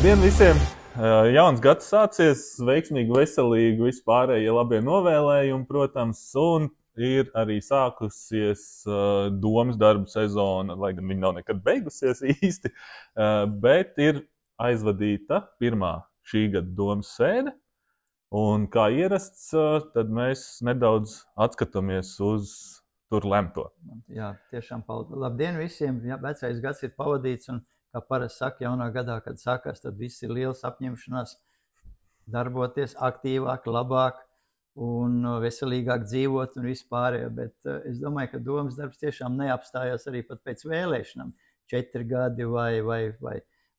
Labdien visiem! Jauns gads sācies, veiksmīgi, veselīgi, vispārējie labie novēlējumi, protams, un ir arī sākusies domas darbu sezona, lai gan viņa nav nekad beigusies īsti, bet ir aizvadīta pirmā šī gada domas sēde, un kā ierasts, tad mēs nedaudz atskatāmies uz tur lemto. Jā, tiešām paldies. Labdien visiem! Jā, vecais gads ir pavadīts, un kā parasti saka, jaunā gadā, kad sākās, tad viss ir liels apņemšanās darboties aktīvāk, labāk un veselīgāk dzīvot un vispārējo. Bet es domāju, ka domas darbs tiešām neapstājās arī pat pēc vēlēšanām. 4 gadi vai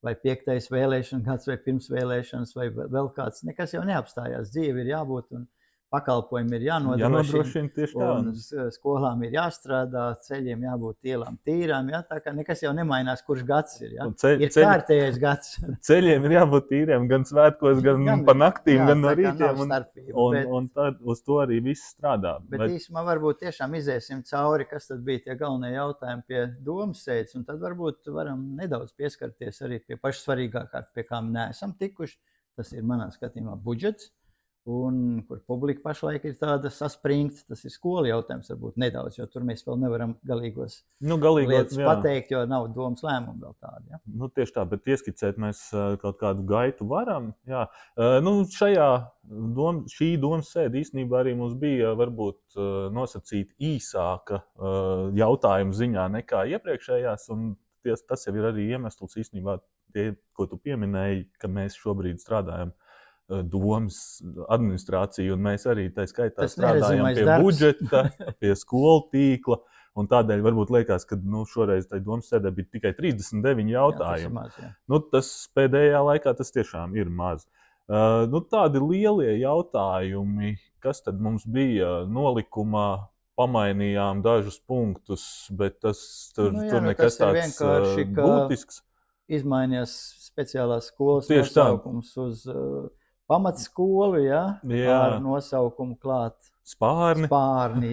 5. vēlēšana gads vai pirms vēlēšanas vai vēl kāds. Nekas jau neapstājās. Dzīve ir jābūt un pakalpojumi ir jānodrošina, tieši tā. Un skolām ir jāstrādā, ceļiem jābūt ielām tīrām, jā, tā kā nekas jau nemainās, kurš gads ir, jā. Ir kārtējais gads. Ceļiem ir jābūt tīriem gan svētkos, gan pa naktīm, jā, gan no rītiem, un tad uz to arī viss strādā. Bet īsumā varbūt tiešām iziesim cauri, kas tad bija tie galvenie jautājumi pie domas sēdes, un tad varbūt varam nedaudz pieskarties arī pie pašsvarīgākā, pie kām neesam tikuši. Tas ir manā skatījumā budžets. Un kur publika pašlaik ir tāda saspringta, tas ir skolu jautājums varbūt nedaudz, jo tur mēs vēl nevaram galīgos lietas pateikt, jo nav domas lēmumu vēl tādi. Ja? Tieši tā, bet ieskicēt mēs kaut kādu gaitu varam. Jā. Šī domas sēde īstenībā arī mums bija varbūt nosacīt īsāka jautājumu ziņā nekā iepriekšējās, un tas jau ir arī iemesls īstenībā tie, ko tu pieminēji, ka mēs šobrīd strādājam domas administrāciju, un mēs arī tā skaitā strādājam pie budžeta, pie skolu tīkla, un tādēļ varbūt liekas, ka šoreiz tai domas sēdē bija tikai 39 jautājumi. Jā, tas ir maz, tas pēdējā laikā tas tiešām ir maz. Tādi lielie jautājumi, kas tad mums bija nolikumā, pamainījām dažus punktus, bet tur nekas tāds būtisks. Izmainījās speciālās skolas nosaukums uz pamatskolu, ja? Ar nosaukumu klāt Spārni,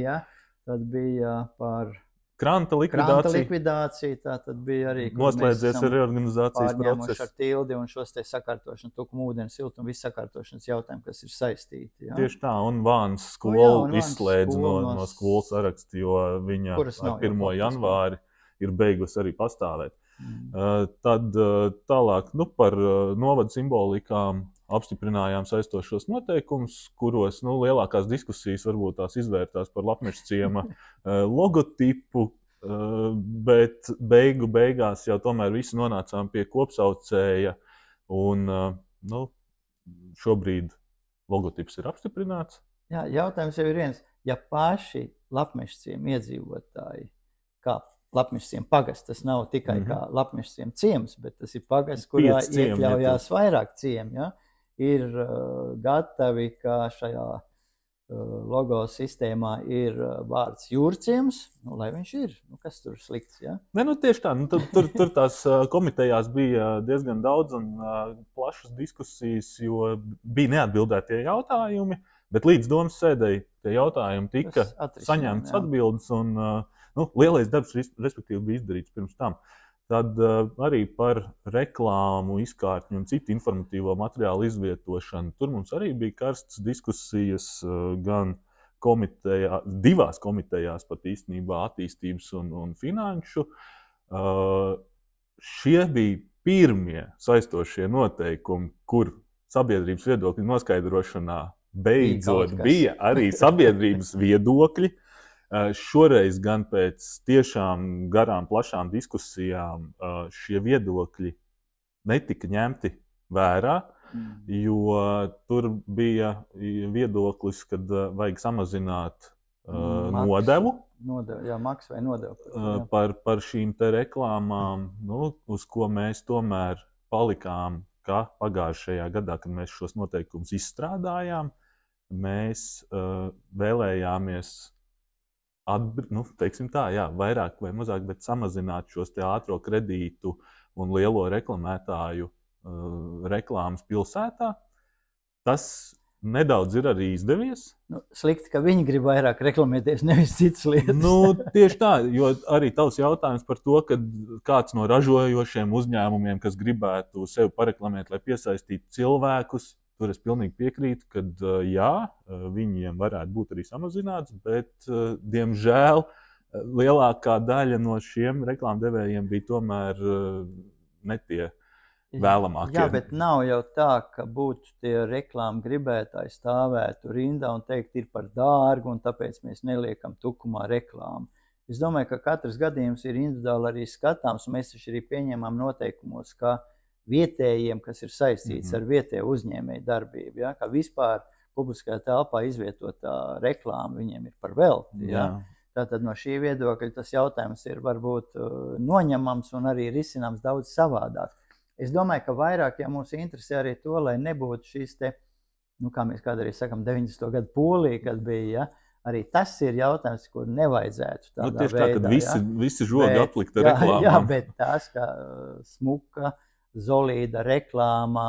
ja? Tad bija par kranta likvidāciju, tā tad bija arī noslēdzies ar reorganizācijas procesu. Ar tildi un šos te sakārtošanu, tukuma, ūdens, siltuma, visu sakārtošanas jautājumu, kas ir saistīti. Ja? Tieši tā, un Vānas skolu izslēdz no skolas saraksta, jo viņa ar 1. janvāri ir beigusi arī pastāvēt. Tad tālāk par novada simbolikām apstiprinājām saistošos noteikumus, kuros lielākās diskusijas varbūt tās izvērtās par Lapmežciema logotipu, bet beigās jau tomēr visi nonācām pie kopsaucēja, un šobrīd logotips ir apstiprināts. Jā, jautājums jau ir viens, ja paši Lapmežciema iedzīvotāji, kā Lapmežciema pagasts, tas nav tikai kā Lapmežciema ciems, bet tas ir pagasts, kurā iekļaujās vairāk ciemi, ja? Ir gatavi, ka šajā logo sistēmā ir vārds Jūrciems, lai viņš ir, kas tur slikts, ja? Tieši tā, tur tās komitejās bija diezgan daudz un plašas diskusijas, jo bija neatbildētie jautājumi, bet līdz domas sēdēji tie jautājumi tika saņemts atbildes, un lielais darbs, respektīvi, bija izdarīts pirms tam. Tad arī par reklāmu, izkārtņu un citu informatīvo materiālu izvietošanu. Tur mums arī bija karstas diskusijas gan divās komitejās, pat īstenībā attīstības un finanšu. Šie bija pirmie saistošie noteikumi, kur sabiedrības viedokļu noskaidrošanā beidzot bija arī sabiedrības viedokļi. Šoreiz gan pēc tiešām garām, plašām diskusijām šie viedokļi netika ņemti vērā, jo tur bija viedoklis, kad vajag samazināt nodevu. Maksu vai nodevu. Par šīm te reklāmām, uz ko mēs tomēr palikām, ka pagājušajā gadā, kad mēs šos noteikumus izstrādājām, mēs vēlējāmies vairāk vai mazāk, bet samazināt šos te ātro kredītu un lielo reklamētāju reklāmas pilsētā. Tas nedaudz ir arī izdevies. Slikti, ka viņi grib vairāk reklamēties, nevis citas lietas. Tieši tā, jo arī tavs jautājums par to, ka kāds no ražojošiem uzņēmumiem, kas gribētu sevi pareklamēt, lai piesaistītu cilvēkus, tur es pilnīgi piekrītu, ka jā, viņiem varētu būt arī samazināts, bet, diemžēl, lielākā daļa no šiem reklāmdevējiem bija tomēr ne tie vēlamākie. Jā, bet nav jau tā, ka būtu tie reklāmu gribētāji stāvētu rindā un teikt, ir par dārgu, un tāpēc mēs neliekam tukumā reklāmu. Es domāju, ka katrs gadījums ir individuāli arī skatāms, un mēs taču arī pieņemam noteikumos, ka vietējiem, kas ir saistīts ar vietēju uzņēmēju darbību, ja, ka vispār publiskajā telpā izvietotā reklāma viņiem ir par velti. Ja. Tātad no šī viedokļa tas jautājums ir varbūt noņemams un arī risināms daudz savādāk. Es domāju, ka vairāk mūs interesē arī to, lai nebūtu šīs te, kā mēs kādreiz sakam, 90. gadu Polija, kad bija, arī tas ir jautājums, kur nevajadzētu tādā veidā. Tieši tā, kad visi žogi aplikta reklāmām. Jā, bet tas, ka smuka, zolīda reklāma,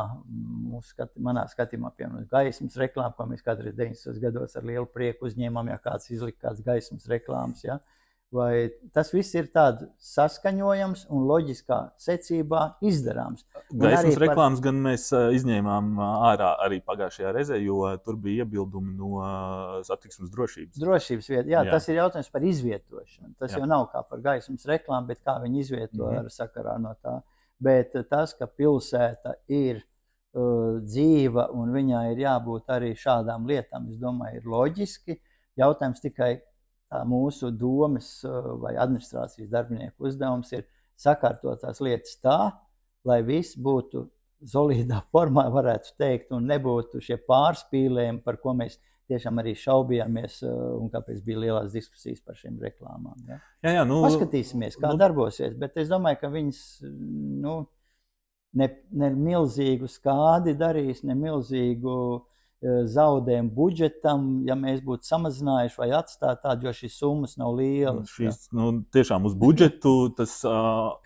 manā skatījumā, piemēram, gaismas reklāma, ko mēs kādreiz 90. gados ar lielu prieku uzņēmām, ja kāds izlika kāds gaismas reklāmas, ja? Vai tas viss ir tāds saskaņojams un loģiskā secībā izdarāms. Gaismas reklāmas gan mēs izņēmām ārā arī pagājušajā reizē, jo tur bija iebildumi no satiksmes drošības. Drošības vieta, jā, tas ir jautājums par izvietošanu. Tas jau nav kā par gaismas reklāmu, bet kā viņi izvieto ar sakarā no tā. Bet tas, ka pilsēta ir dzīva un viņai ir jābūt arī šādām lietām, es domāju, ir loģiski. Jautājums tikai mūsu domas vai administrācijas darbinieku uzdevums ir sakārtot tās lietas tā, lai viss būtu solīdā formā, varētu teikt, un nebūtu šie pārspīlējumi, par ko mēs tiešām arī šaubījāmies, un kāpēc bija lielās diskusijas par šīm reklāmām. Ja? Jā, paskatīsimies, kā darbosies, bet es domāju, ka viņas ne milzīgu skādi darīs, ne milzīgu zaudējumu budžetam, ja mēs būtu samazinājuši vai atstāt tādu, jo šīs summas nav lielas. Tiešām uz budžetu tas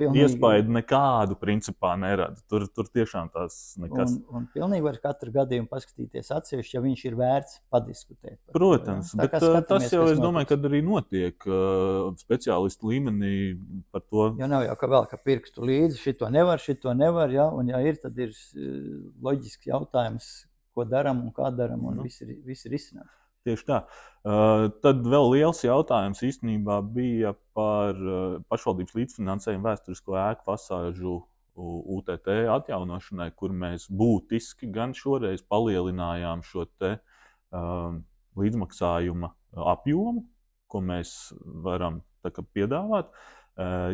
iespaidu nekādu principā nerada. Tur tiešām tās nekas. Un pilnīgi var katru gadījumu paskatīties atsevišķi, ja viņš ir vērts padiskutēt. Protams, bet tas jau, es domāju, kad arī notiek speciālistu līmenī par to. Jo nav jau, ka vēl ka pirkstu līdzi, šito nevar, ja? Un ja ir, tad ir loģisks jautājums, ko daram un kā daram, un viss ir izcināts. Tieši tā. Tad vēl liels jautājums īstenībā bija par pašvaldības līdzfinansējumu vēsturisko ēku fasāžu UTT atjaunošanai, kur mēs būtiski gan šoreiz palielinājām šo te līdzmaksājuma apjomu, ko mēs varam piedāvāt.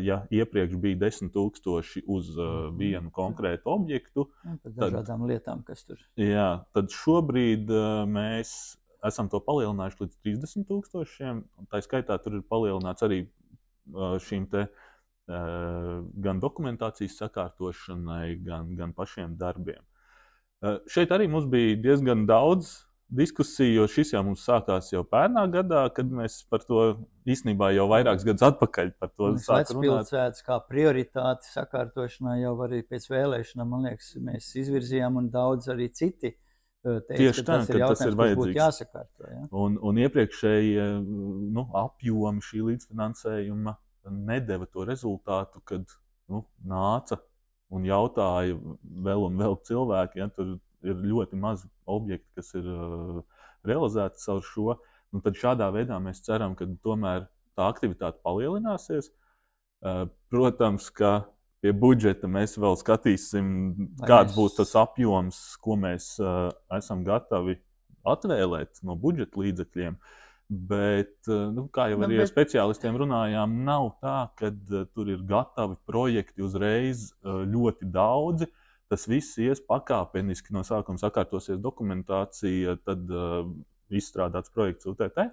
Ja iepriekš bija 10,000 uz vienu konkrētu objektu, par dažādām lietām, kas tur. Jā, tad šobrīd mēs esam to palielinājuši līdz 30,000. Tā skaitā tur ir palielināts arī šīm te gan dokumentācijas sakārtošanai, gan pašiem darbiem. Šeit arī mums bija diezgan daudz diskusiju, jo šis jau mums sākās jau pērnā gadā, kad mēs par to īstenībā jau vairākus gadus atpakaļ par to sākām runāt. Vecpilsētas kā prioritāti sakārtošanā jau arī pēc vēlēšanām, man liekas, mēs izvirzījām un daudz arī citi teica, ka tas ir jautājums, kas būtu jāsakārto. Ja? Un iepriekšēji apjomi šī līdzfinansējuma nedeva to rezultātu, kad nāca un jautāja vēl un vēl cilvēki, ja, tur ir ļoti maz objekti, kas ir realizēti caur šo. Un tad šādā veidā mēs ceram, ka tomēr tā aktivitāte palielināsies. Protams, ka pie budžeta mēs vēl skatīsim, kāds būs tas apjoms, ko mēs esam gatavi atvēlēt no budžeta līdzekļiem. Bet, kā jau arī ar speciālistiem runājām, nav tā, ka tur ir gatavi projekti uzreiz ļoti daudzi. Tas viss ies pakāpeniski, no sākuma sakārtosies dokumentācija, tad izstrādāts projekts UTT,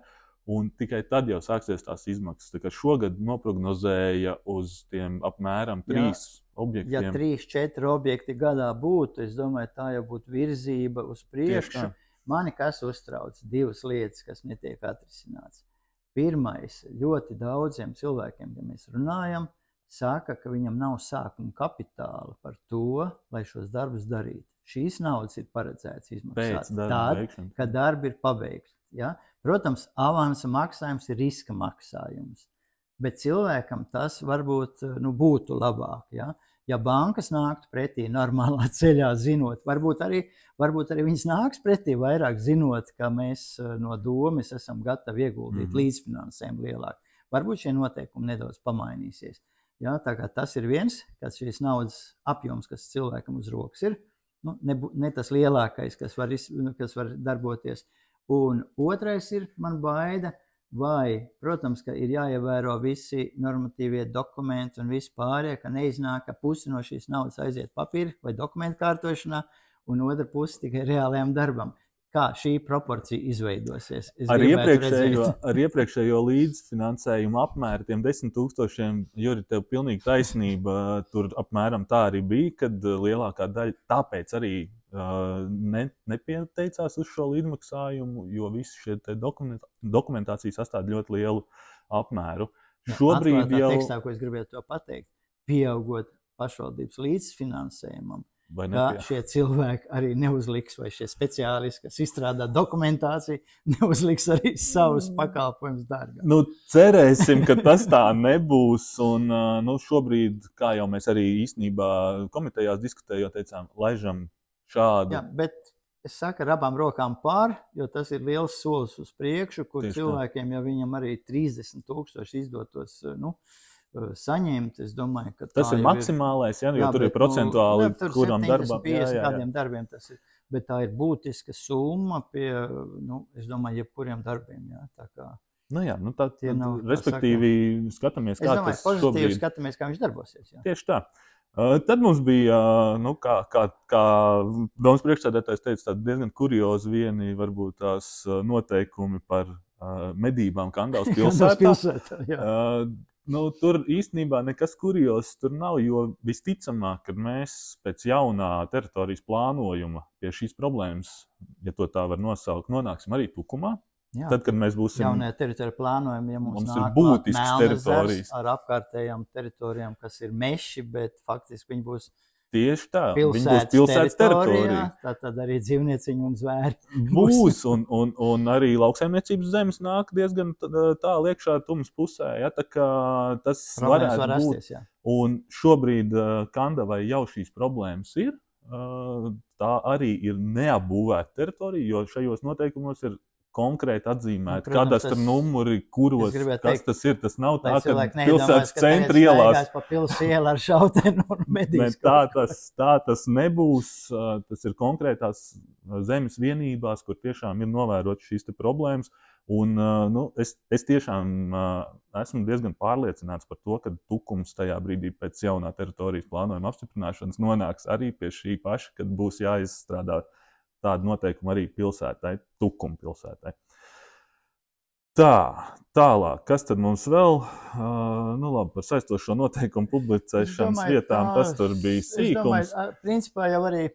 un tikai tad jau sāksies tās izmaksas. Tā kā šogad noprognozēja uz tiem apmēram 3 objektiem. Ja 3-4 objekti gadā būtu, es domāju, tā jau būtu virzība uz priekšu. Mani kas uztrauc 2 lietas, kas netiek atrisināts. Pirmais, ļoti daudziem cilvēkiem, ja mēs runājam, saka, ka viņam nav sākuma kapitāla par to, lai šos darbus darītu. šīs naudas ir paredzēts izmaksāt Pēc darba tad, veikšanas. kad darbi ir pabeigti. Ja? Protams, avansa maksājums ir riska maksājums, bet cilvēkam tas varbūt būtu labāk. Ja bankas nāktu pretī normālā ceļā, zinot, varbūt arī viņas nāks pretī vairāk zinot, ka mēs no domas esam gatavi ieguldīt līdzfinansējumu lielāku. Varbūt šie noteikumi nedaudz pamainīsies. Ja? Tā kā tas ir viens, ka šīs naudas apjoms, kas cilvēkam uz rokas ir, ne tas lielākais, kas var darboties. Un otrais ir, man baida, vai, protams, ka ir jāievēro visi normatīvie dokumenti un visi pārējie, ka neiznāk, ka pusi no šīs naudas aiziet papīra vai dokumentu kārtošanā, un otra pusi tikai reālajam darbam. Kā šī proporcija izveidosies? Ar iepriekšējo līdzfinansējumu apmēru tiem 10 000, Juri, tev pilnīgi taisnība, tur apmēram tā arī bija, kad lielākā daļa tāpēc arī nepieteicās uz šo līdzmaksājumu, jo visi šie dokumentācija sastāv ļoti lielu apmēru. Šobrīd jau... tekstā, ko es gribētu to pateikt, pieaugot pašvaldības līdzfinansējumam, ka šie cilvēki arī neuzliks, vai šie speciālisti, kas izstrādā dokumentāciju, neuzliks arī savus pakalpojumus dārgāk. Cerēsim, ka tas tā nebūs. Un, šobrīd, kā jau mēs arī īstenībā komitejās diskutējot, teicām, laižam šādu. Jā, bet es saku ar abām rokām pār, jo tas ir liels solis uz priekšu, kur tieši cilvēkiem, ja viņam arī 30 000 izdotos, saņemt, es domāju, ka tas ir maksimālais, jo tur ir procentuāli, kuram darbam. 50 kādiem darbiem tas ir, bet tā ir būtiska summa pie, es domāju, jebkuriem darbiem, tā kā. Respektīvi, skatāmies, kā tas šobrīd. Skatāmies, kā viņš darbosies. Jā. Tieši tā. Tad mums bija, kā domas priekšsēdētājs teica, diezgan kuriozi vieni varbūt tās noteikumi par medībām Kandavas pilsētā. Tur īstenībā nekas kuriozs tur nav, jo visticamāk, kad mēs pēc jaunā teritorijas plānojuma pie šīs problēmas, ja to tā var nosaukt, nonāksim arī Tukumā. Jā, tad, kad mēs būsim jaunajā teritoriju plānojumā, ja mums ir būtisks teritorijas ar apkārtējām teritorijām, kas ir meši, bet faktiski viņi būs tieši tā, viņi būs pilsētas teritorija. Tad arī dzīvnieciņi un zvēri būs, un arī lauksaimniecības zemes nāk diezgan tālu iekšā Tumas pusē. Ja, tā kā tas varētu būt. Rasties, jā. Un šobrīd Kandavai jau šīs problēmas ir. Tā arī ir neapbūvēta teritorija, jo šajos noteikumos ir konkrēti atzīmēti, kadastra numuri, kuros, kas tas ir. Tas nav tā, ka pilsētas centra ielās. Pa pilsētu ielu ar šautenu un medīs. Tā tas nebūs. Tas ir konkrētās zemes vienībās, kur tiešām ir novērot šīs te problēmas. Un es tiešām esmu diezgan pārliecināts par to, ka Tukums tajā brīdī pēc jaunā teritorijas plānojuma apstiprināšanas nonāks arī pie šī paša, kad būs jāizstrādā tāda noteikuma arī pilsētai, Tukuma pilsētai. Tālāk, kas tad mums vēl? Labi, par saistošo noteikumu publicēšanas vietām, tas tur bija sīkums. Principā jau arī,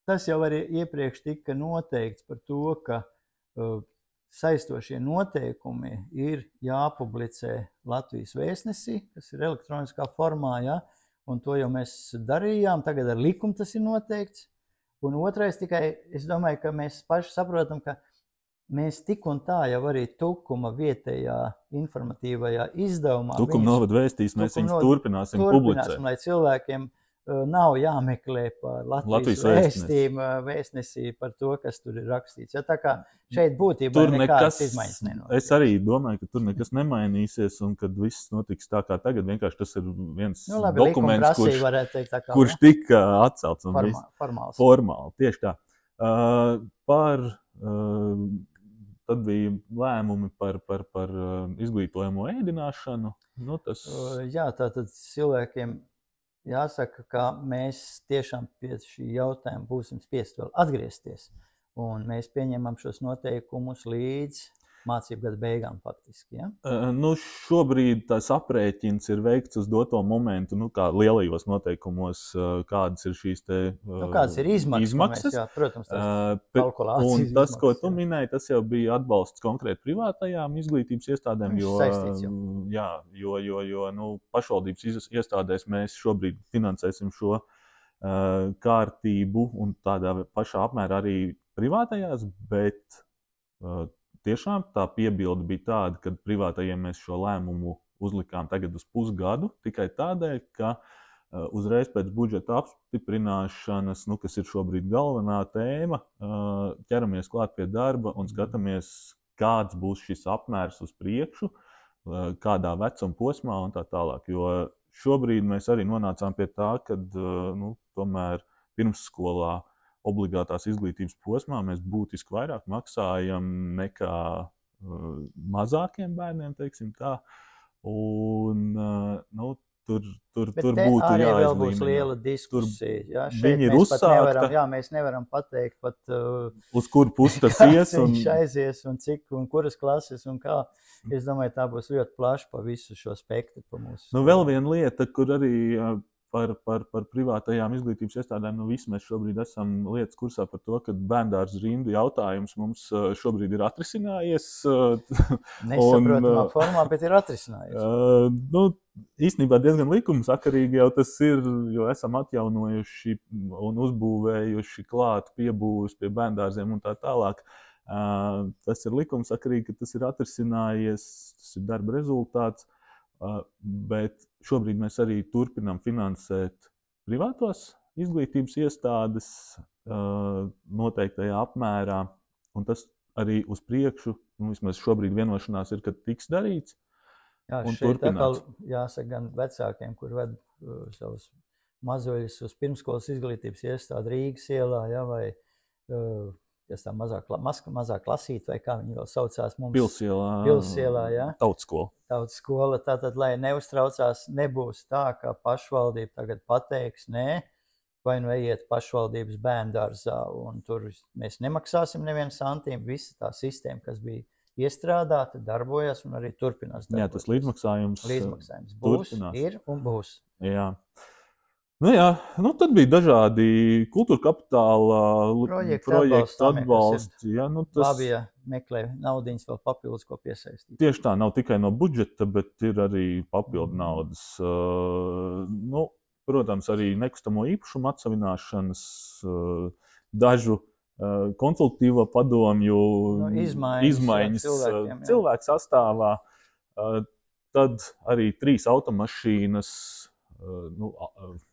tas jau arī iepriekš tika noteikts par to, ka saistošie noteikumi ir jāpublicē Latvijas vēstnesī, kas ir elektroniskā formā, ja? Un to jau mēs darījām, tagad ar likumu tas ir noteikts. Un otrais tikai, es domāju, ka mēs paši saprotam, ka mēs tik un tā jau arī Tukuma vietējā informatīvajā izdevumā. Tukuma novada vēstīs, mēs viņus turpināsim publicēt. Lai cilvēkiem nav jāmeklē par Latvijas vēstnesī par to, kas tur ir rakstīts. Ja, tā kā šeit būtībā nekādas izmaiņas nenotiek. Es arī domāju, ka tur nekas nemainīsies un kad viss notiks tā kā tagad. Vienkārši tas ir viens dokuments, kurš tika atcelts. Formāli, tieši tā. Tad bija lēmumi par izglītojumu ēdināšanu. Jā, tātad cilvēkiem jāsaka, ka mēs tiešām pie šī jautājuma būsim spiest vēl atgriezties. Un mēs pieņemam šos noteikumus līdz mācību gada beigām faktiski. Ja? Šobrīd tas aprēķins ir veikts uz doto momentu, kā lielajos noteikumos, kādas ir šīs te kādas ir izmaksas. Jā, protams, kalkulācijas. Un tas, ko tu minēji, tas jau bija atbalsts konkrēti privātajām izglītības iestādēm, jo pašvaldības iestādēs mēs šobrīd finansēsim šo kārtību un tādā pašā apmērā arī privātajās, bet tiešām tā piebilde bija tāda, ka privātajiem mēs šo lēmumu uzlikām tagad uz pusgadu, tikai tādēļ, ka uzreiz pēc budžeta apstiprināšanas, kas ir šobrīd galvenā tēma, ķeramies klāt pie darba un skatāmies, kāds būs šis apmērs uz priekšu, kādā vecuma posmā un tā tālāk. Jo šobrīd mēs arī nonācām pie tā, ka tomēr pirmsskolā obligātās izglītības posmā mēs būtiski vairāk maksājam nekā mazākiem bērniem, teiksim tā. Un, tur būtu arī vēl jāizlīmē. Būs liela diskusija. Jā, viņi ir uzsākta. Mēs nevaram pateikt pat, uz kuru pusi tas ies. Viņš aizies un cik un kuras klases un kā. Es domāju, tā būs ļoti plaša pa visu šo spektru. Vēl viena lieta, kur arī par privātajām izglītības iestādēm, visi mēs šobrīd esam lietas kursā par to, ka bērndārza rindu jautājums mums šobrīd ir atrisinājies. Nesaprotamā formā, bet ir atrisinājies. Īstenībā diezgan likumsakarīgi jau tas ir, jo esam atjaunojuši un uzbūvējuši klāt piebūves pie bērndārziem un tā tālāk. Tas ir likumsakarīgi, ka tas ir atrisinājies, tas ir darba rezultāts, bet šobrīd mēs arī turpinām finansēt privātos izglītības iestādes noteiktajā apmērā, un tas arī uz priekšu, vismaz šobrīd vienošanās ir, ka tiks darīts. Jā, šeit atkal jāsaka gan vecākiem, kur ved savus mazuļus uz pirmskolas izglītības iestādi Rīgas ielā, vai tā mazā klasīte, vai kā viņi vēl saucās mums. Pilsielā, jā. Tautskola. Tātad, lai neuztraucās, nebūs tā, ka pašvaldība tagad pateiks, nē, vai ejiet pašvaldības bērndārzā, un tur mēs nemaksāsim nevienu santīmu, visa tā sistēma, kas bija iestrādāta, darbojas un arī turpinās darboties. Jā, tas līdzmaksājums būs, ir un būs. Jā. Tad bija dažādi kultūra kapitāla projektu atbalsti. Labi, ja meklē naudiņas vēl papildus, ko piesaistīt. Tieši tā, nav tikai no budžeta, bet ir arī papildu naudas. Protams, arī nekustamo īpašumu atsavināšanas, dažu konsultatīvo padomju izmaiņas cilvēku sastāvā. Tad arī 3 automašīnas,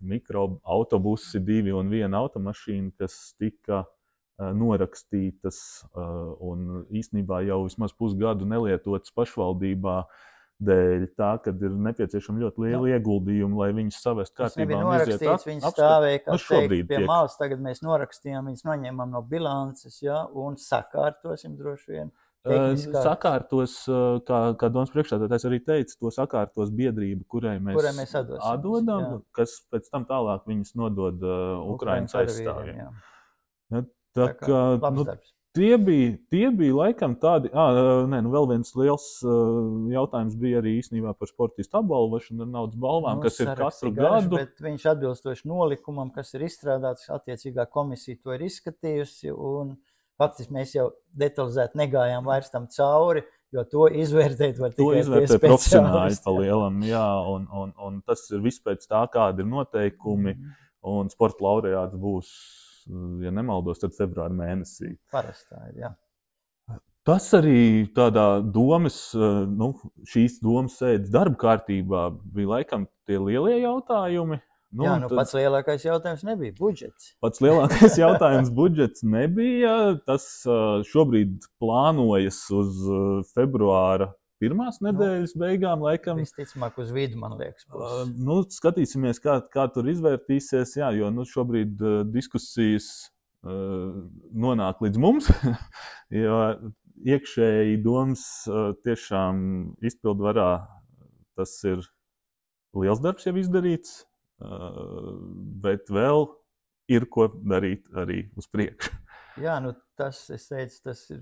mikroautobusi, 2 un 1 automašīna, kas tika norakstītas un īstenībā jau vismaz pusgadu nelietotas pašvaldībā dēļ tā, kad ir nepieciešami ļoti lieli ieguldījumi, lai viņas savest kārtībā. Tas nebija norakstīts, viņas stāvēja, kā teikt, pie malas, tagad mēs norakstījām, viņas noņēmām no bilances, un sakārtosim droši vien. Sakārtos, kā domas priekšsēdētājs arī teica, to sakārtos biedrība, kurai mēs atdodam, kas pēc tam tālāk viņas nodod Ukrainas aizstāvjiem. Tie bija laikam tādi, vēl viens liels jautājums bija arī īstenībā par sportistu apbalvošanu ar naudas balvām, kas ir katru gadu. Bet viņš atbilstoši nolikumam, kas ir izstrādāts, attiecīgā komisija to ir izskatījusi, un faktiski mēs jau detalizēti negājām vairs tam cauri, jo to izvērtēt var tikai profesionāļi pa lielam, un tas ir viss pēc tā, kādi ir noteikumi, un sporta laureāts būs, ja nemaldos, tad februāra mēnesī. Parastā ir, jā. Tas arī tādā šīs domas sēdes darba kārtībā bija laikam tie lielie jautājumi. Pats lielākais jautājums nebija budžets. Pats lielākais jautājums budžets nebija. Tas šobrīd plānojas uz februāra pirmās nedēļas beigām, laikam. Visticamāk uz vidu, man liekas. Būs. Skatīsimies, kā tur izvērtīsies, jo šobrīd diskusijas nonāk līdz mums, jo iekšēji domas tiešām izpildvarā tas ir liels darbs jau izdarīts, bet vēl ir ko darīt arī uz priekšu. Jā, tas ir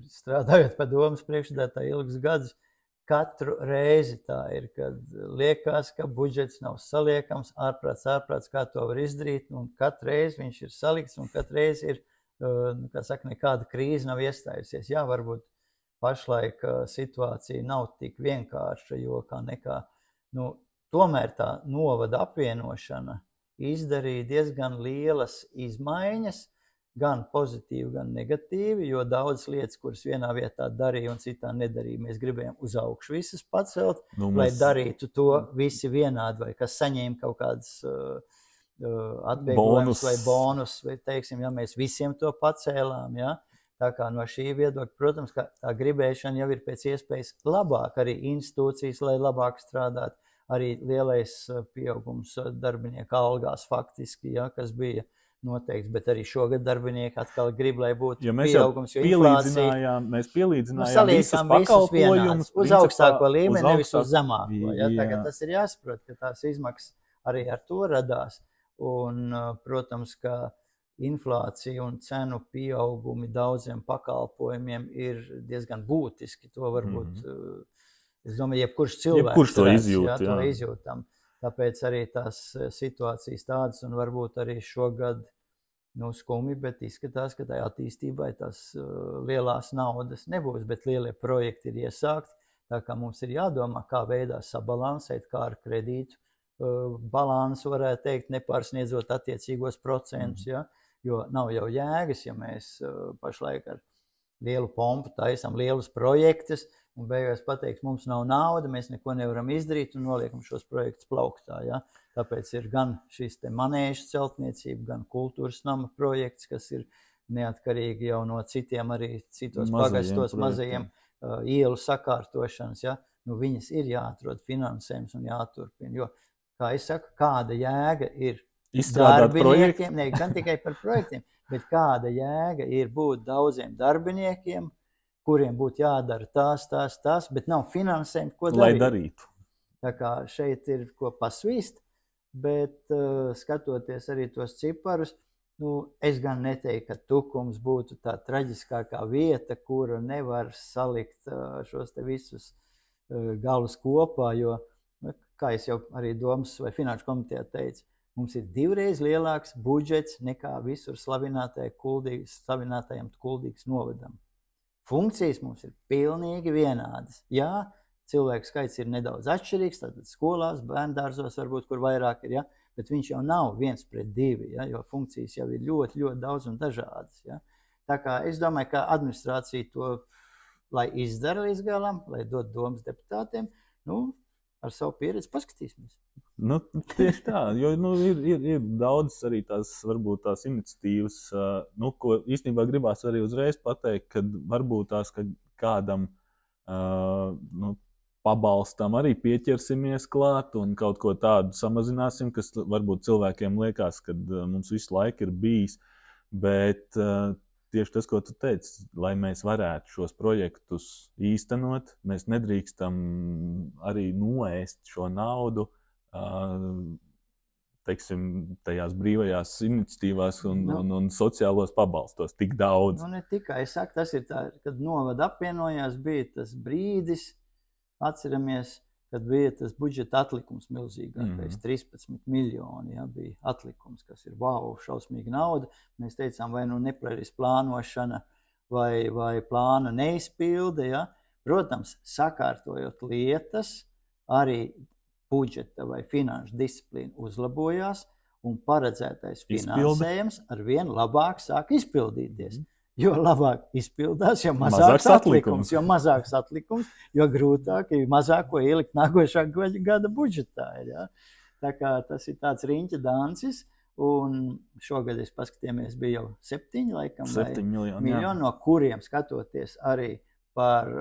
strādājot pa domas priekšsēdētāju ilgus gadus. Katru reizi tā ir, kad liekas, ka budžets nav saliekams, ārprāts, kā to var izdarīt, un katru reizi viņš ir salikts, un katru reizi ir, nekāda krīze nav iestājusies. Jā, varbūt pašlaik situācija nav tik vienkārša, jo tomēr tā novada apvienošana izdarīja diezgan lielas izmaiņas, gan pozitīvi, gan negatīvi, jo daudz lietas, kuras vienā vietā darīja un citā nedarīja, mēs gribējām uz augšu visas pacelt, lai darītu to visi vienādi, vai kas saņēma kaut kādas atvieglojumus vai bonus, vai teiksim, ja mēs visiem to pacēlām, ja. Tā kā no šī viedokļa, protams, ka tā gribēšana jau ir pēc iespējas labāk, arī institūcijas, lai labāk strādāt, arī lielais pieaugums darbinieku algās faktiski, ja, kas bija noteikts, bet arī šogad darbinieki atkal grib, lai būtu pieaugums, jo inflācija. Mēs pielīdzinājām visus pakalpojumus uz augstāko līmeni, nevis uz zemāko. Ja? Tagad tas ir jāsaprot, ka tās izmaksas arī ar to radās. Un, protams, ka inflācija un cenu pieaugumi daudziem pakalpojumiem ir diezgan būtiski. To varbūt, es domāju, jebkurš cilvēks to izjūt, ja, to izjūtam. Tāpēc arī tās situācijas tādas, un varbūt arī šogad skumji, bet izskatās, ka tai attīstībai tās lielās naudas nebūs, bet lielie projekti ir iesākti, tā kā mums ir jādomā, kā veidā sabalansēt, kā ar kredītu balansu varētu teikt, nepārsniedzot attiecīgos procentus, ja? Jo nav jau jēgas, ja mēs pašlaik ar lielu pompu taisam lielus projektus, un beigās pateiks, mums nav nauda, mēs neko nevaram izdarīt un noliekam šos projektus plauktā. Ja? Tāpēc ir gan šīs te manēžu celtniecība, gan kultūras nama projekts, kas ir neatkarīgi jau no citiem arī citos pagastos mazajiem ielu sakārtošanas. Ja? Viņas ir jāatrod finansējums un jāturpina. Jo, kā es saku, kāda jēga ir darbiniekiem, ne gan tikai par projektiem, bet kāda jēga ir būt daudziem darbiniekiem, kuriem būtu jādara tās, bet nav finansējumi, ko darīt. Lai darītu. Tā kā šeit ir ko pasvīst, bet skatoties arī tos ciparus, es gan neteiktu, ka Tukums būtu tā traģiskākā vieta, kura nevar salikt šos te visus galus kopā, jo, kā es jau arī Domas vai Finanšu komitejā teicu, mums ir 2 reizes lielāks budžets nekā visur slavinātajam Kuldīgas novadam. Funkcijas mums ir pilnīgi vienādas. Jā, cilvēku skaits ir nedaudz atšķirīgs, tātad skolās, bērndārzos varbūt, kur vairāk ir, ja? Bet viņš jau nav 1:2, ja? Jo funkcijas jau ir ļoti, ļoti daudz un dažādas. Ja? Tā kā es domāju, ka administrācija to, lai izdara līdz galam, lai dod Domas deputātiem, ar savu pieredzi paskatīsimies. Tieši tā, jo ir daudz arī varbūt tās iniciatīvas, ko īstenībā gribās arī uzreiz pateikt, kad varbūt tās, ka kādam pabalstam arī pieķersimies klāt un kaut ko tādu samazināsim, kas varbūt cilvēkiem liekas, kad mums visu laiku ir bijis, bet tieši tas, ko tu teici, lai mēs varētu šos projektus īstenot, mēs nedrīkstam arī noēst šo naudu, teiksim, tajās brīvajās iniciatīvās un sociālos pabalstos tik daudz. Ne tikai, es saku, tas ir tā, kad novada apvienojās, bija tas brīdis, atceramies, kad bija tas budžeta atlikums milzīgākais, 13 miljoni, ja, bija atlikums, kas ir šausmīga nauda. Mēs teicām, vai neprecīza plānošana vai plāna neizpilde, ja. Protams, sakārtojot lietas, arī budžeta vai finanšu disciplīna uzlabojās un paredzētais finansējums arvien labāk sāk izpildīties. Jo labāk izpildās, jo mazāks atlikums, jo grūtāk ir mazāko ielikt nākošā gada budžetā. Ja? Tā kā tas ir tāds riņķa dancis, un šogad es paskatījāmies, bija jau 7 miljoni, no kuriem skatoties arī par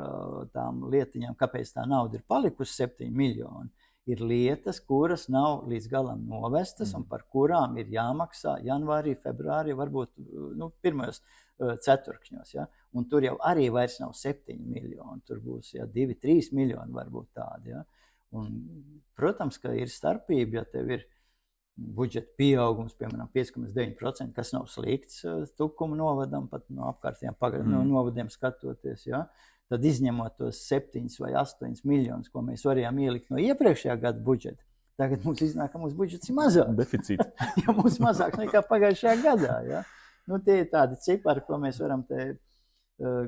tām lietiņām, kāpēc tā nauda ir palikusi 7 miljoni. Ir lietas, kuras nav līdz galam novestas un par kurām ir jāmaksā janvārī, februārī, varbūt pirmajos ceturkšņos. Ja? Un tur jau arī vairs nav 7 miljoni, tur būs 2-3 miljoni varbūt tādi. Ja? Un, protams, ka ir starpība, ja tev ir budžeta pieaugums, piemēram, 5,9%, kas nav slikts Tukuma novadam, pat no apkārtējiem novadiem skatoties. Ja? Tad izņemot tos 7 vai 8 miljonus, ko mēs varējām ielikt no iepriekšējā gada budžeta, tagad mums iznāk, ka mūsu budžets ir mazāks. Deficīts. Ja mums mazāks nekā pagājušajā gadā. Ja? Tie ir tādi cipari, ko mēs varam te,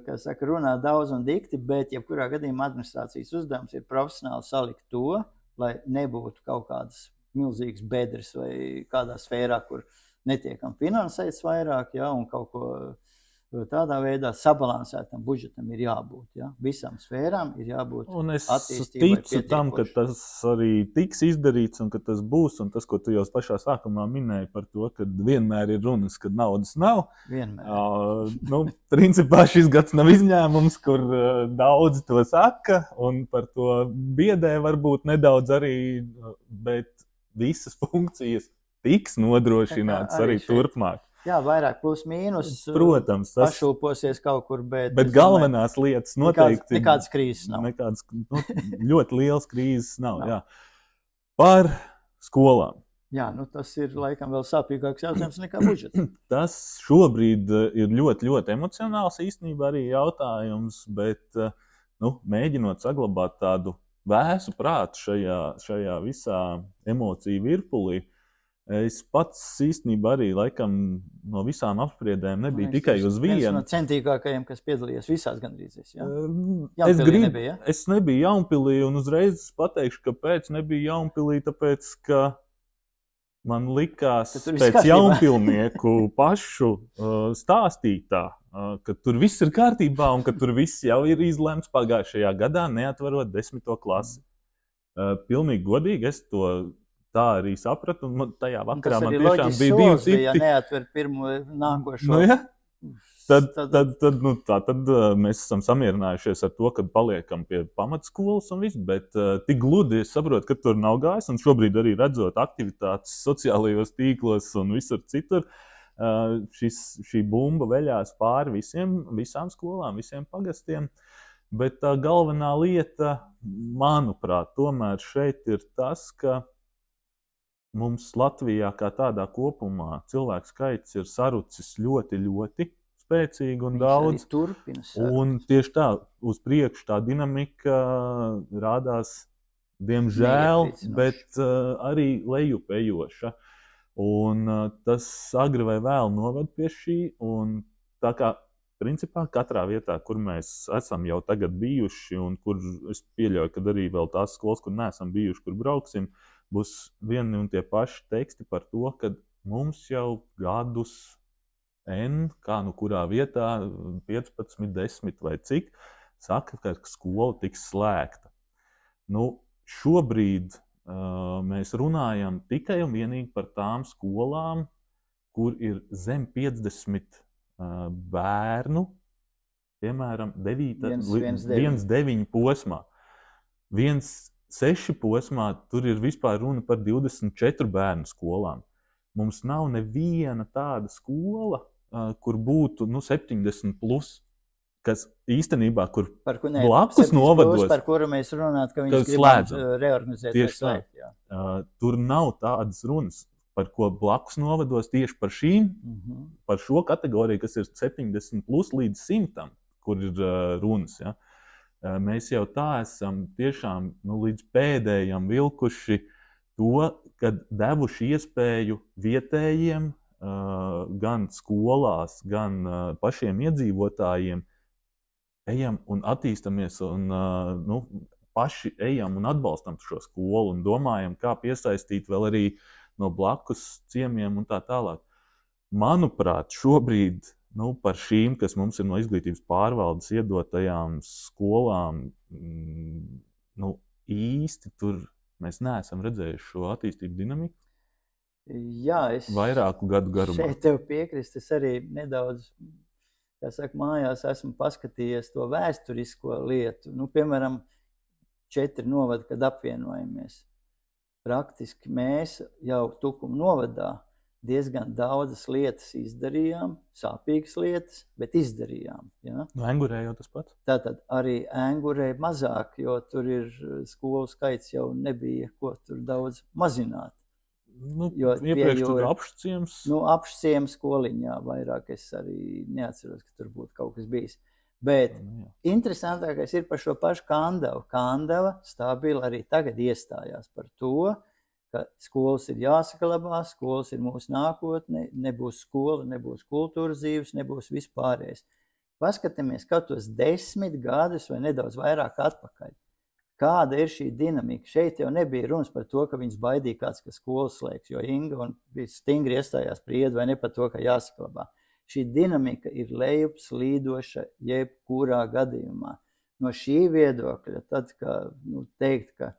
kā saka, runāt daudz un dikti, bet jebkurā gadījumā administrācijas uzdevums ir profesionāli salikt to, lai nebūtu kaut kādas milzīgs bedres vai kādā sfērā, kur netiekam finansēts vairāk, ja, un kaut ko tādā veidā sabalansētam budžetam ir jābūt. Ja. Visām sfērām ir jābūt Un es attīstībai ticu tam, ka tas arī tiks izdarīts un ka tas būs. Un tas, ko tu jau pašā sākumā minēji par to, ka vienmēr ir runas, kad naudas nav. Vienmēr. Principā šis gads nav izņēmums, kur daudzi to saka, un par to biedē varbūt nedaudz arī, bet visas funkcijas tiks nodrošinātas arī turpmāk. Jā, vairāk plus mīnus. Protams, tas pašūposies kaut kur, bet galvenās lietas noteikti. Nekādas krīzes nav. Ļoti liels krīzes nav. Jā. Par skolām. Jā, tas ir laikam vēl sāpīgāks jautājums nekā budžets. Tas šobrīd ir ļoti, ļoti emocionāls īstenībā arī jautājums, bet mēģinot saglabāt tādu vēsu prātu šajā visā emociju virpulī, es pats īstenībā arī laikam no visām apspriedēm nebija tikai uz vienu. Viens no centīgākajiem, kas piedalījās visās gandrīzēs. Ja? Es nebiju Jaunpilī un uzreiz pateikšu, kāpēc nebiju Jaunpilī, tāpēc, ka man likās pēc jaunpilnieku pašu stāstītā, ka tur viss ir kārtībā un ka tur viss jau ir izlemts pagājušajā gadā, neatvarot 10. klasi. Pilnīgi godīgi es to tā arī sapratu, un tajā vakarā man tiešām bija 2 citi. Ja neatver pirmo nākošo. Tad mēs esam samierinājušies ar to, ka paliekam pie pamatskolas un viss, bet tik gludi es saprotu, ka tur nav gājis, un šobrīd arī redzot aktivitātes sociālajos tīklos un visur citur, šī bumba veļās pāri visām skolām, visiem pagastiem. Bet tā galvenā lieta, manuprāt, tomēr šeit ir tas, ka mums Latvijā kā tādā kopumā cilvēku skaits ir sarucis ļoti, ļoti spēcīgi un daudz. Un tieši tā, uz priekšu tā dinamika rādās, diemžēl, bet arī lejupējoša. Un tas agri vai vēl noved pie šī. Un tā kā, principā, katrā vietā, kur mēs esam jau tagad bijuši un kur es pieļauju, ka arī vēl tās skolas, kur neesam bijuši, kur brauksim, būs vieni un tie paši teksti par to, ka mums jau gadus kā kurā vietā, 15, 10 vai cik, saka, ka skola tiks slēgta. Šobrīd mēs runājam tikai un vienīgi par tām skolām, kur ir zem 50 bērnu, piemēram, 1,9 posmā. 1,6 posmā tur ir vispār runa par 24 bērnu skolām. Mums nav neviena tāda skola, kur būtu 70 plus, kas īstenībā, kur blakus novados, par kuru mēs runājam, ka viņas gribam reorganizēt. Tieši tā. Tur nav tādas runas, par ko blakus novados tieši par šīm, par šo kategoriju, kas ir 70 plus līdz 100, kur ir runas. Ja? Mēs jau tā esam tiešām līdz pēdējam vilkuši to, kad devuši iespēju vietējiem, gan skolās, gan pašiem iedzīvotājiem, ejam un attīstamies un paši ejam un atbalstam šo skolu un domājam, kā piesaistīt vēl arī no blakus ciemiem un tā tālāk. Manuprāt, šobrīd par šīm, kas mums ir no izglītības pārvaldes iedotajām skolām, īsti tur mēs neesam redzējuši šo attīstību dinamiku. Jā, es vairāku gadu garumā. Šeit tev piekrist, es arī nedaudz, kā saka, mājās esmu paskatījies to vēsturisko lietu. Piemēram, 4 novadi, kad apvienojamies. Praktiski mēs jau Tukuma novadā diezgan daudzas lietas izdarījām, sāpīgas lietas, bet izdarījām. Ja? Engurē jau tas pats? Tātad arī Engurē mazāk, jo tur ir skolu skaits jau nebija, ko tur daudz mazināt. Iepriekš tur apšciems? Apšciems skoliņā vairāk, es arī neatceros, ka tur būtu kaut kas bijis. Bet interesantākais ir par šo pašu Kandavu. Kandava stabili arī tagad iestājās par to, ka skolas ir jāsaglabā, skolas ir mūsu nākotne, nebūs skola, nebūs kultūras dzīves, nebūs vispārējais. Paskatāmies kaut tos 10 gadus vai nedaudz vairāk atpakaļ. kāda ir šī dinamika. Šeit jau nebija runas par to, ka viņas baidīja kāds, ka skolas slēgs, jo Inga bija stingri iestājās priedu vai ne par to, ka jāsaklabā. Šī dinamika ir lejupslīdoša jebkurā gadījumā. No šī viedokļa, tad, teikt, ka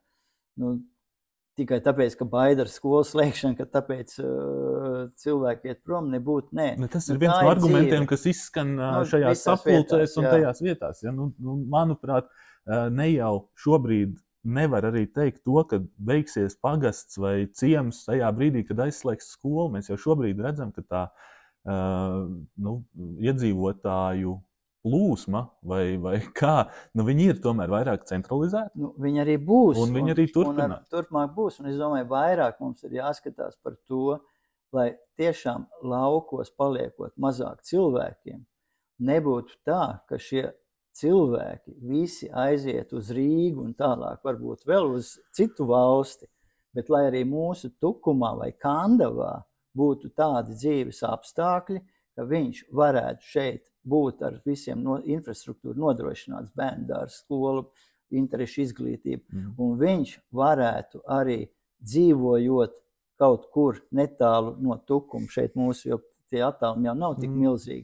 tikai tāpēc, ka baida ar skolas slēgšanu, ka tāpēc cilvēki iet prom, nebūtu, nē. Tas ir viens no argumentiem, kas izskan šajās sapulcēs un tajās vietās. Ja? Manuprāt, ne jau šobrīd nevar arī teikt to, ka beigsies pagasts vai ciems tajā brīdī, kad aizslēgs skolu. Mēs jau šobrīd redzam, ka tā iedzīvotāju plūsma vai kā, viņi ir tomēr vairāk centralizēti. Viņi arī būs. Un viņi arī turpinās. Turpmāk būs. Un es domāju, vairāk mums ir jāskatās par to, lai tiešām laukos paliekot mazāk cilvēkiem, nebūtu tā, ka šie cilvēki visi aiziet uz Rīgu un tālāk varbūt vēl uz citu valsti, bet lai arī mūsu Tukumā vai Kandavā būtu tādi dzīves apstākļi, ka viņš varētu šeit būt ar visiem infrastruktūru nodrošināts, bērndārs, skolu, interešu izglītību, un viņš varētu arī dzīvojot kaut kur netālu no Tukuma šeit mūsu, jo tie attālumi jau nav tik milzīgi,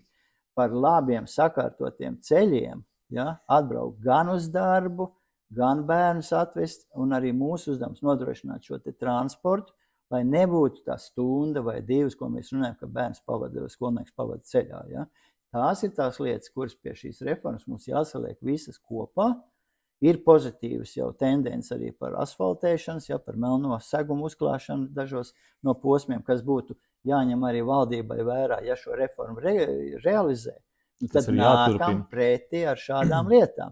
par labiem sakārtotiem ceļiem, ja, atbraukt gan uz darbu, gan bērnus atvest, un arī mūsu uzdevums nodrošināt šo te transportu, lai nebūtu tā stunda vai divas, ko mēs runājam, ka bērns pavada, skolnieks pavada ceļā. Ja. Tās ir tās lietas, kuras pie šīs reformas mums jāsaliek visas kopā. Ir pozitīvas jau tendences arī par asfaltēšanas, ja, par melno segumu uzklāšanu dažos no posmiem, kas būtu jāņem arī valdībai vērā, ja šo reformu realizē. Tad nākam pretī ar šādām lietām.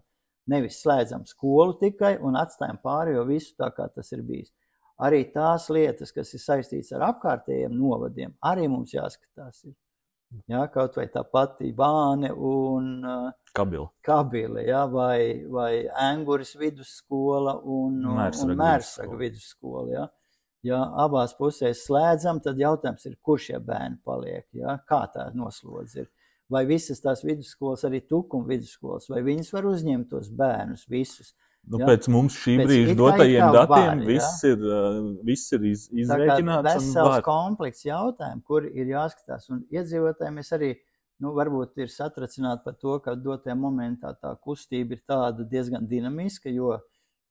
Nevis slēdzam skolu tikai un atstājam pārējo visu tā, kā tas ir bijis. Arī tās lietas, kas ir saistīts ar apkārtējiem novadiem, arī mums jāskatās ir. Ja, kaut vai tā pati Bāne un Kabile, ja, vai Enguris vidusskola un Mērsraga vidusskola. Ja. Ja abās pusēs slēdzam, tad jautājums ir, kur šie bērni paliek, ja, kā tā noslodze ir. Vai visas tās vidusskolas, arī Tukuma vidusskolas, vai viņas var uzņemt tos bērnus visus. Ja? Pēc mums šī brīža dotajiem datiem viss ir izrēķināts. Tā kā vesels komplekss jautājumi, kur ir jāskatās. Un iedzīvotāji mēs arī, varbūt ir satracināti par to, ka dotajā momentā tā kustība ir tāda diezgan dinamiska, jo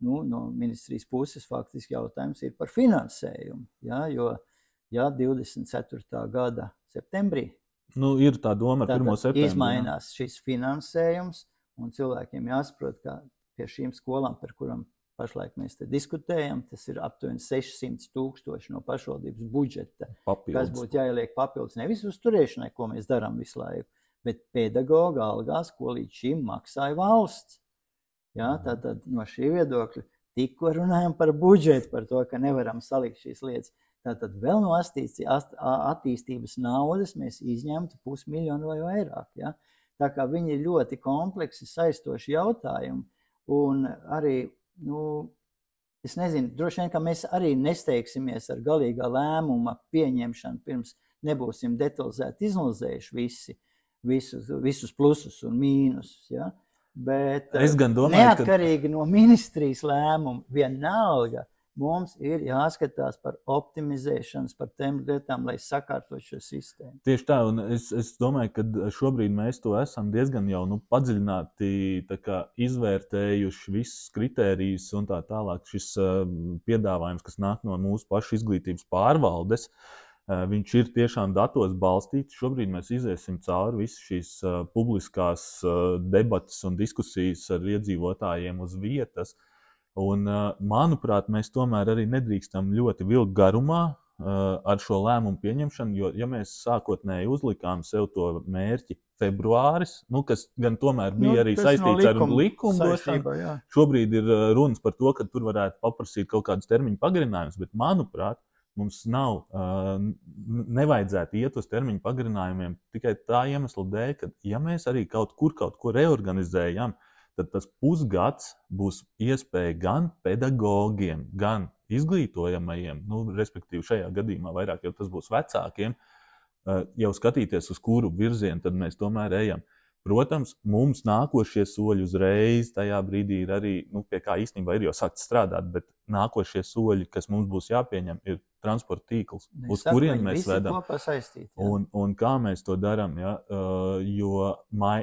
no ministrijas puses faktiski jautājums ir par finansējumu. Ja? Jo 24. gada septembrī ir tā doma ar 1. septembrī. Izmainās šis finansējums, un cilvēkiem jāsaprot, ka pie šīm skolām, par kurām pašlaik mēs te diskutējam, tas ir aptuveni 600,000 no pašvaldības budžeta, kas būtu jāieliek papildus nevis uz turēšanai, ko mēs darām visu laiku, bet pedagoga algās, ko līdz šim maksāja valsts. Ja, tātad no šī viedokļa tikko runājam par budžetu, par to, ka nevaram salikt šīs lietas. Tātad vēl no attīstības naudas mēs izņemtu 500,000 vai vairāk. Ja? Tā kā viņi ir ļoti kompleksi, saistoši jautājumi. Un arī, es nezinu, droši vien, ka mēs arī nesteigsimies ar galīgā lēmuma pieņemšanu, pirms nebūsim detalizēti izanalizējuši visus plusus un mīnusus. Ja? Bet neatkarīgi no ministrijas lēmuma vienalga mums ir jāskatās par optimizēšanas, par tiem lietām, lai sakārtot šo sistēmu. Tieši tā, un es domāju, ka šobrīd mēs to esam diezgan jau padziļināti izvērtējuši visus kritērijus un tā tālāk. Šis piedāvājums, kas nāk no mūsu pašu izglītības pārvaldes, viņš ir tiešām datos balstīts. Šobrīd mēs iziesim cauri visu šīs publiskās debatas un diskusijas ar iedzīvotājiem uz vietas. Un, manuprāt, mēs tomēr arī nedrīkstam ļoti vilkt garumā ar šo lēmumu pieņemšanu, jo, ja mēs sākotnēji uzlikām sev to mērķi februāris, kas gan tomēr bija arī saistīts ar likumdošanu, šobrīd ir runas par to, ka tur varētu paprasīt kaut kādus termiņu pagarinājumus, bet, manuprāt, mums nevajadzētu iet uz termiņu pagarinājumiem tikai tā iemesla dēļ, ka, ja mēs arī kaut ko reorganizējam, tad tas pusgads būs iespēja gan pedagogiem, gan izglītojamajiem, respektīvi šajā gadījumā vairāk jau tas būs vecākiem, jau skatīties, uz kuru virzienu tad mēs tomēr ejam. protams, mums nākošie soļi uzreiz tajā brīdī ir arī, pie kā īstenībā ir jau sākt strādāt, bet nākošie soļi, kas mums būs jāpieņem, ir transporta tīkls, uz kuriem mēs vedam. Un kā mēs to darām, ja? Jo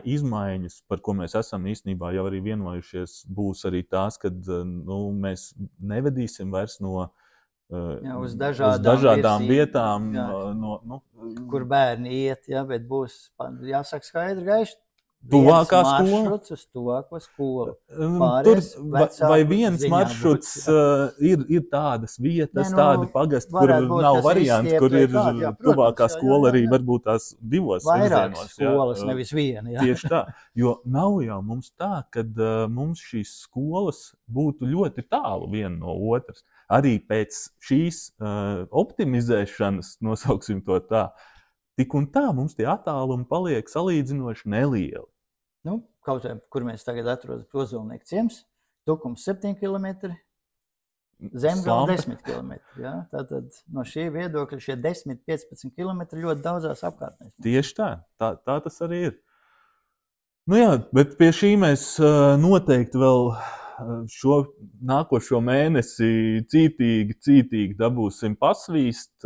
izmaiņas, par ko mēs esam īstenībā jau arī vienojušies, būs arī tās, kad mēs nevedīsim vairs uz dažādām vietām, kur bērni iet, bet būs jāsaka skaidri gaiši. Tuvākā skola. Uz tuvāko skolu. Vai viens maršruts ir tādas vietas, tādi pagasti, kur nav variants, kur ir tuvākā skola arī varbūt tās divos vairāk skolas, nevis viena. Tieši tā, jo nav jau mums tā, kad mums šīs skolas būtu ļoti tālu viena no otras. Arī pēc šīs optimizēšanas, nosauksim to tā, tik un tā mums tie attālumi paliek salīdzinoši nelieli. Kaut kā, kur mēs tagad atrodas, Ozolnieku ciems, Tukums 7 km, Zemgala 10 km. Ja? Tātad no šī viedokļa šie 10-15 km ļoti daudzās apkārtnēs. Tieši tā tas arī ir. Bet pie šī mēs noteikti vēl šo nākošo mēnesi cītīgi dabūsim pasvīst.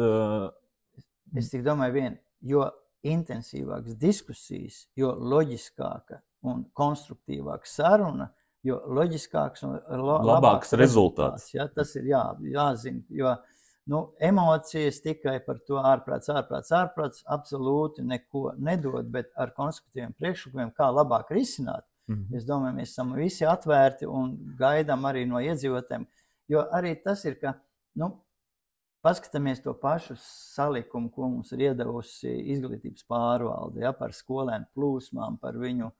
Es tik domāju jo intensīvākas diskusijas, jo loģiskāka un konstruktīvāka saruna, jo loģiskāks un labāks rezultāts. Ja? Tas ir jāzina, jo emocijas tikai par to ārprāts absolūti neko nedod, bet ar konstruktīviem priekšlikumiem, kā labāk risināt. Es domāju, mēs esam visi atvērti un gaidām arī no iedzīvotājiem, jo arī tas ir, ka, paskatāmies to pašu salikumu, ko mums ir iedavusi izglītības pārvalde, par skolēnu plūsmām, par viņu,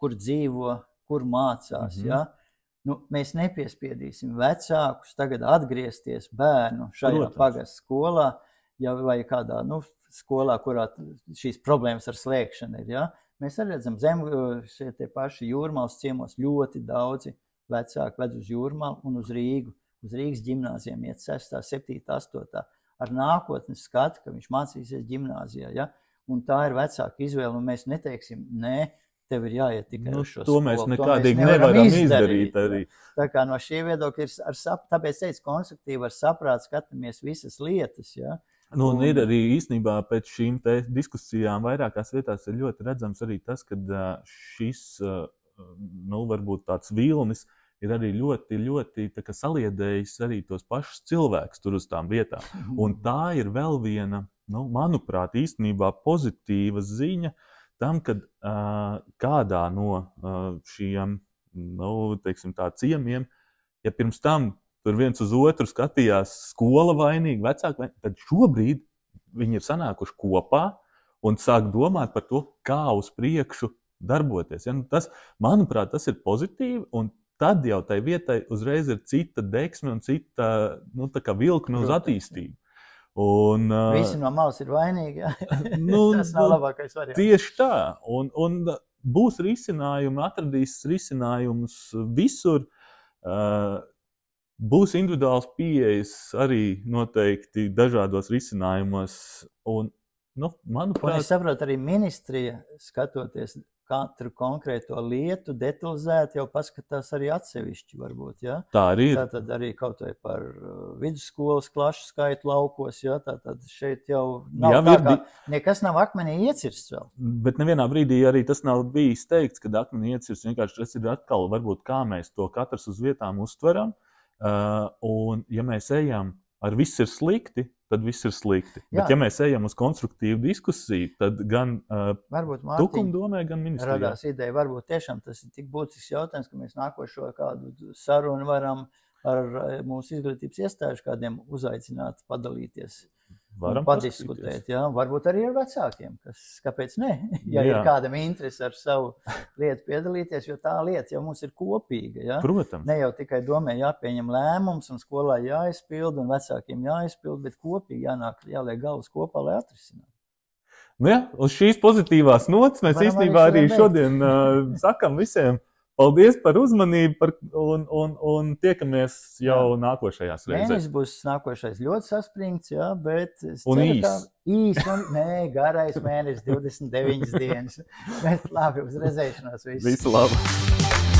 kur dzīvo, kur mācās. Mēs nepiespiedīsim vecākus tagad atgriezties bērnu šajā pagastu skolā, vai kādā skolā, kurā šīs problēmas ar slēgšanu ir. Mēs arī redzam, šie tie paši Jūrmalas ciemos ļoti daudzi vecāki ved uz Jūrmalu un uz Rīgu. Uz Rīgas ģimnāzijām iet 6., 7., 8. ar nākotnes skatu, ka viņš mācīsies ģimnāzijā. Ja? Un tā ir vecāka izvēle, un mēs neteiksim, tev ir jāiet tikai uz šo skolu. To mēs nekādīgi nevaram izdarīt arī. Tā kā no šī viedokļa ir, tāpēc teicu, konstruktīvi ar saprātu skatāmies visas lietas. Ja? Un ir arī īstenībā pēc šīm diskusijām vairākās vietās ir ļoti redzams arī tas, ka šis, varbūt tāds vilnis, ir arī ļoti saliedējis arī tos pašus cilvēkus tur uz tām vietām. Un tā ir vēl viena, manuprāt, īstenībā pozitīva ziņa tam, kad kādā no šiem, teiksim tā, ciemiem, ja pirms tam tur viens uz otru skatījās skola vainīgi, vecāki vainīgi, tad šobrīd viņi ir sanākuši kopā un sāk domāt par to, kā uz priekšu darboties. Ja? Tas, manuprāt, tas ir pozitīvi, un tad jau tai vietai uzreiz ir cita deksme un cita tā kā vilkme uz attīstību. Un, visi no malas ir vainīgi, ja? Tas nav labākais variants. Tieši tā. Un būs risinājumi, atradīs risinājumus visur. Būs individuāls pieejas arī noteikti dažādos risinājumos. Un, manuprāt, es saprotu, arī ministrija, skatoties katru konkrēto lietu, detalizēti jau paskatās arī atsevišķi varbūt. Ja? Tā arī ir. Tātad arī kaut vai par vidusskolas klašu skaitu laukos. Ja? Tātad šeit jau nav nekas nav akmenī iecirsts vēl. Bet nevienā brīdī arī tas nav bijis teikts, kad akmenī iecirsts. Vienkārši tas ir atkal varbūt kā mēs to katrs uz vietām uztveram. Un ja mēs ejam ar viss ir slikti, tad viss ir slikti. Jā. Bet ja mēs ejam uz konstruktīvu diskusiju, tad gan Tukumdomē, gan ministrijā. Radās ideja, varbūt tiešām tas ir tik būtisks jautājums, ka mēs nākošo kādu sarunu varam ar mūsu izglītības iestāžu kādiem uzaicināt, padalīties. Varam padiskutēt, jā. Varbūt arī ar vecākiem, kāpēc ne? Ja ir kādam interesi ar savu lietu piedalīties, jo tā lieta jau mums ir kopīga. Ja? Protams. Ne jau tikai domē jāpieņem lēmums un skolā jāizpild un vecākiem jāizpild, bet kopīgi jāliek galvas kopā, lai atrisinātu. Uz šīs pozitīvās nots mēs īstenībā arī šodien sakam visiem Paldies par uzmanību un tiekamies jau nākošajās reizēs. Mēnesis būs nākošais ļoti saspringts, jā, bet Un īs. Nē, garais mēnesis, 29 dienas. Bet labi, uz redzēšanos visu. Visu labu.